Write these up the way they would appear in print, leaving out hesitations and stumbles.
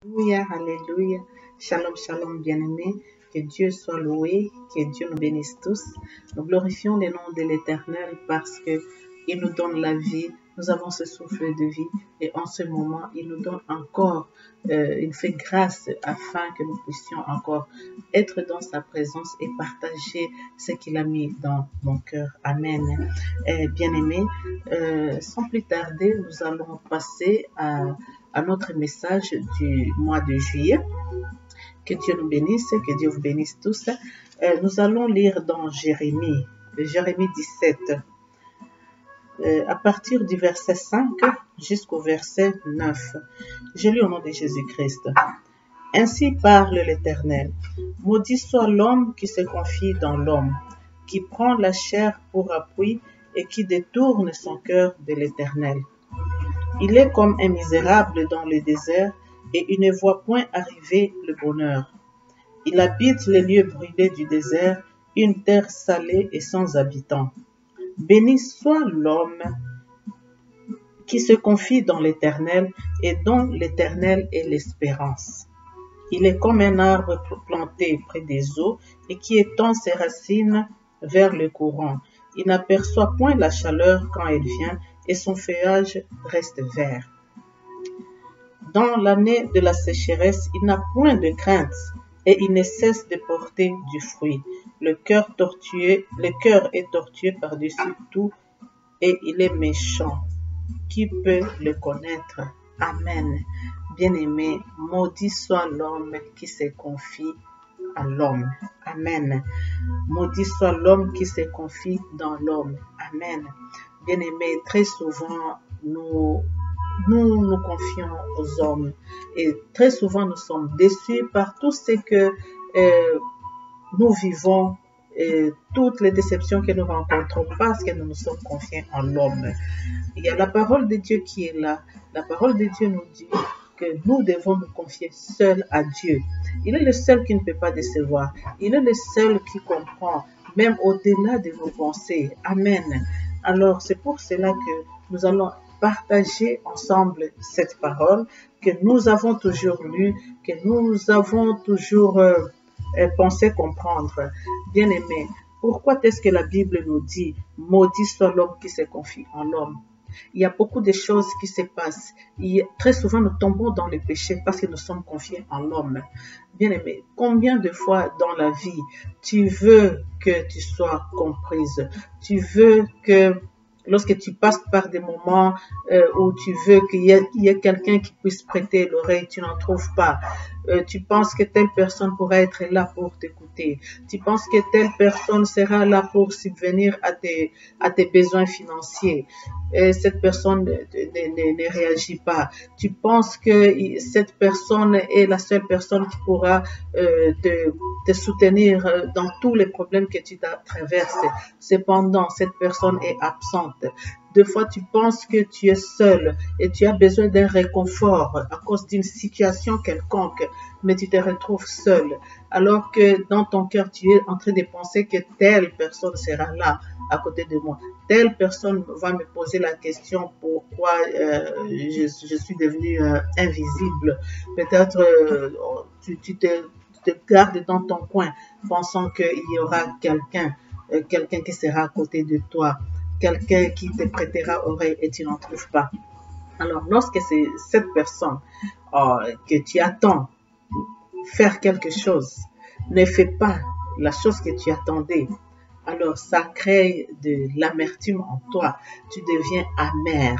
Alléluia, alléluia. Shalom, shalom, bien-aimés. Que Dieu soit loué, que Dieu nous bénisse tous. Nous glorifions le nom de l'Éternel parce que il nous donne la vie. Nous avons ce souffle de vie et en ce moment, il nous donne encore, il fait grâce afin que nous puissions encore être dans sa présence et partager ce qu'il a mis dans mon cœur. Amen. Bien-aimés, sans plus tarder, nous allons passer à notre message du mois de juillet. Que Dieu nous bénisse, que Dieu vous bénisse tous. Nous allons lire dans Jérémie 17, à partir du verset 5 jusqu'au verset 9. Je lis au nom de Jésus-Christ. Ainsi parle l'Éternel. Maudit soit l'homme qui se confie dans l'homme, qui prend la chair pour appui et qui détourne son cœur de l'Éternel. Il est comme un misérable dans le désert et il ne voit point arriver le bonheur. Il habite les lieux brûlés du désert, une terre salée et sans habitants. Béni soit l'homme qui se confie dans l'Éternel et dont l'Éternel est l'espérance. Il est comme un arbre planté près des eaux et qui étend ses racines vers le courant. Il n'aperçoit point la chaleur quand elle vient et son feuillage reste vert. Dans l'année de la sécheresse, il n'a point de crainte et il ne cesse de porter du fruit. Le cœur est tortueux par-dessus tout et il est méchant. Qui peut le connaître? Amen. Bien-aimé, maudit soit l'homme qui se confie à l'homme. Amen. Maudit soit l'homme qui se confie dans l'homme. Amen. Bien-aimé, très souvent, nous confions aux hommes et très souvent nous sommes déçus par tout ce que nous vivons et toutes les déceptions que nous rencontrons parce que nous nous sommes confiés en l'homme. Il y a la parole de Dieu qui est là. La parole de Dieu nous dit que nous devons nous confier seuls à Dieu. Il est le seul qui ne peut pas décevoir. Il est le seul qui comprend, même au-delà de nos pensées. Amen. Alors, c'est pour cela que nous allons partager ensemble cette parole que nous avons toujours lue, que nous avons toujours pensé comprendre. Bien-aimés, pourquoi est-ce que la Bible nous dit « Maudit soit l'homme qui se confie en l'homme » ? Il y a beaucoup de choses qui se passent. Très souvent, nous tombons dans le péché parce que nous sommes confiés en l'homme. Bien-aimé, combien de fois dans la vie, tu veux que tu sois comprise, tu veux que lorsque tu passes par des moments où tu veux qu'il y ait quelqu'un qui puisse prêter l'oreille, tu n'en trouves pas. Tu penses que telle personne pourra être là pour t'écouter. Tu penses que telle personne sera là pour subvenir à tes besoins financiers. Et cette personne ne réagit pas. Tu penses que cette personne est la seule personne qui pourra te soutenir dans tous les problèmes que tu traverses. Cependant, cette personne est absente. Deux fois, tu penses que tu es seul et tu as besoin d'un réconfort à cause d'une situation quelconque, mais tu te retrouves seul. Alors que dans ton cœur, tu es en train de penser que telle personne sera là à côté de moi. Telle personne va me poser la question pourquoi je suis devenu invisible. Peut-être tu te gardes dans ton coin pensant qu'il y aura quelqu'un qui sera à côté de toi. Quelqu'un qui te prêtera oreille et tu n'en trouves pas. Alors, lorsque c'est cette personne que tu attends faire quelque chose, ne fais pas la chose que tu attendais, alors ça crée de l'amertume en toi. Tu deviens amer.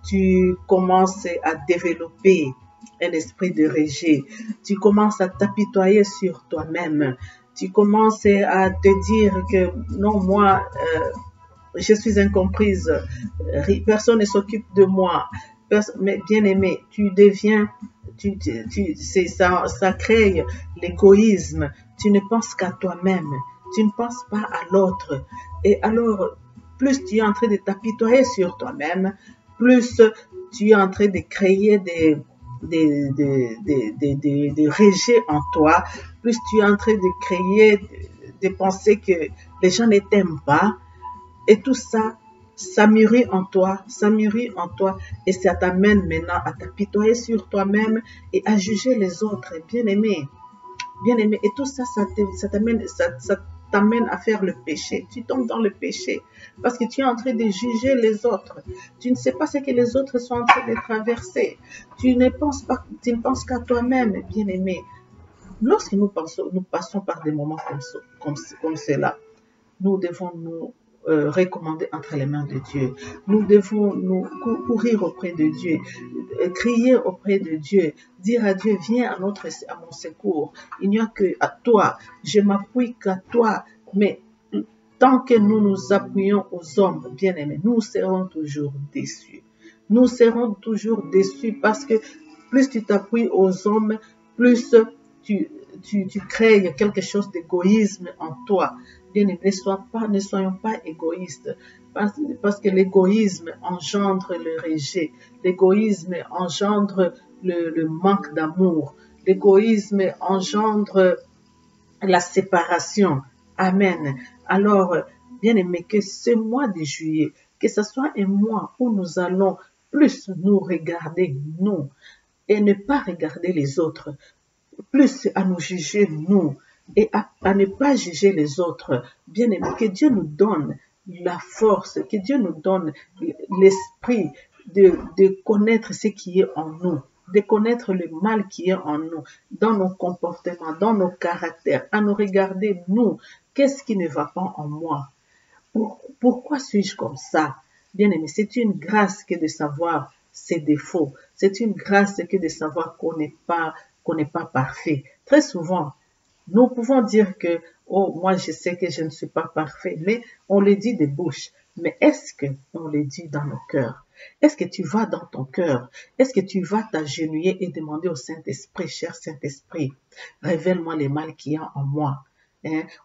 Tu commences à développer un esprit de rejet. Tu commences à t'apitoyer sur toi-même. Tu commences à te dire que non, moi, je suis incomprise, personne ne s'occupe de moi. Mais bien aimé, tu deviens, ça crée l'égoïsme. Tu ne penses qu'à toi-même, tu ne penses pas à l'autre. Et alors, plus tu es en train de t'apitoyer sur toi-même, plus tu es en train de créer des rejets en toi, plus tu es en train de créer, de penser que les gens ne t'aiment pas. Et tout ça ça mûrit en toi, et ça t'amène maintenant à t'apitoyer sur toi-même et à juger les autres, bien-aimé. Bien-aimé, et tout ça, ça t'amène à faire le péché. Tu tombes dans le péché parce que tu es en train de juger les autres. Tu ne sais pas ce que les autres sont en train de traverser. Tu ne penses qu'à toi-même, bien-aimé. Lorsque nous passons par des moments comme cela, nous devons nous recommander entre les mains de Dieu. Nous devons nous courir auprès de Dieu, crier auprès de Dieu, dire à Dieu, viens à mon secours. Il n'y a que à toi, je m'appuie qu'à toi. Mais tant que nous nous appuyons aux hommes, bien-aimés, nous serons toujours déçus. Nous serons toujours déçus parce que plus tu t'appuies aux hommes, plus tu crées quelque chose d'égoïsme en toi. Bien, ne soyons pas égoïstes, parce que l'égoïsme engendre le rejet, l'égoïsme engendre le manque d'amour, l'égoïsme engendre la séparation. Amen. Alors, bien aimé, que ce mois de juillet, que ce soit un mois où nous allons plus nous regarder, nous, et ne pas regarder les autres, plus à nous juger, nous, et à ne pas juger les autres. Bien aimé, que Dieu nous donne la force, que Dieu nous donne l'esprit de connaître ce qui est en nous, de connaître le mal qui est en nous, dans nos comportements, dans nos caractères, à nous regarder, nous, qu'est-ce qui ne va pas en moi? Pourquoi suis-je comme ça? Bien aimé, c'est une grâce que de savoir ses défauts. C'est une grâce que de savoir qu'on n'est pas parfait. Très souvent, nous pouvons dire que, oh, moi je sais que je ne suis pas parfait, mais on le dit de bouche. Mais est-ce qu'on le dit dans nos cœurs? Est-ce que tu vas dans ton cœur? Est-ce que tu vas t'agenouiller et demander au Saint-Esprit, cher Saint-Esprit, révèle-moi les mal qu'il y a en moi?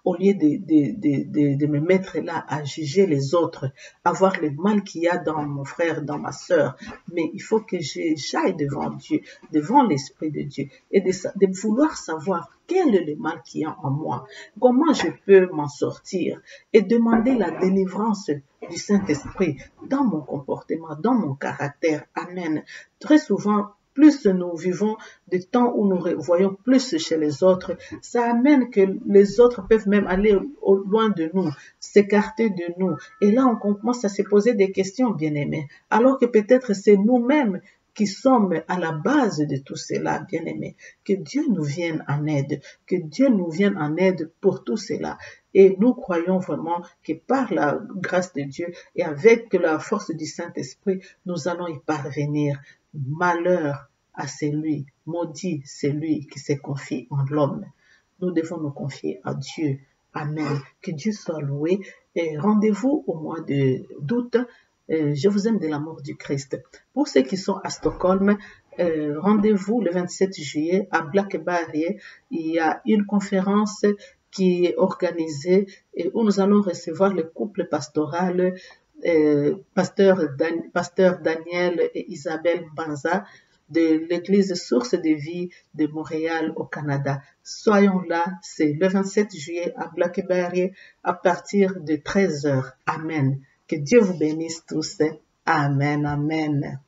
Au lieu de me mettre là à juger les autres, à voir le mal qu'il y a dans mon frère, dans ma sœur, mais il faut que j'aille devant Dieu, devant l'Esprit de Dieu, et de vouloir savoir quel est le mal qu'il y a en moi, comment je peux m'en sortir, et demander la délivrance du Saint-Esprit dans mon comportement, dans mon caractère. Amen. Très souvent, plus nous vivons des temps où nous voyons plus chez les autres, ça amène que les autres peuvent même aller au loin de nous, s'écarter de nous. Et là, on commence à se poser des questions, bien-aimés, alors que peut-être c'est nous-mêmes qui sommes à la base de tout cela, bien-aimés. Que Dieu nous vienne en aide, que Dieu nous vienne en aide pour tout cela. Et nous croyons vraiment que par la grâce de Dieu et avec la force du Saint-Esprit, nous allons y parvenir. Malheur à celui, maudit celui qui se confie en l'homme. Nous devons nous confier à Dieu. Amen. Que Dieu soit loué. Et rendez-vous au mois d'août. Je vous aime de l'amour du Christ. Pour ceux qui sont à Stockholm, rendez-vous le 27 juillet à Blackberry. Il y a une conférence qui est organisée et où nous allons recevoir le couple pastoral pasteur Daniel et Isabelle Banza de l'église Source de Vie de Montréal au Canada. Soyons là, c'est le 27 juillet à Blackberry à partir de 13h. Amen. Que Dieu vous bénisse tous. Amen, amen.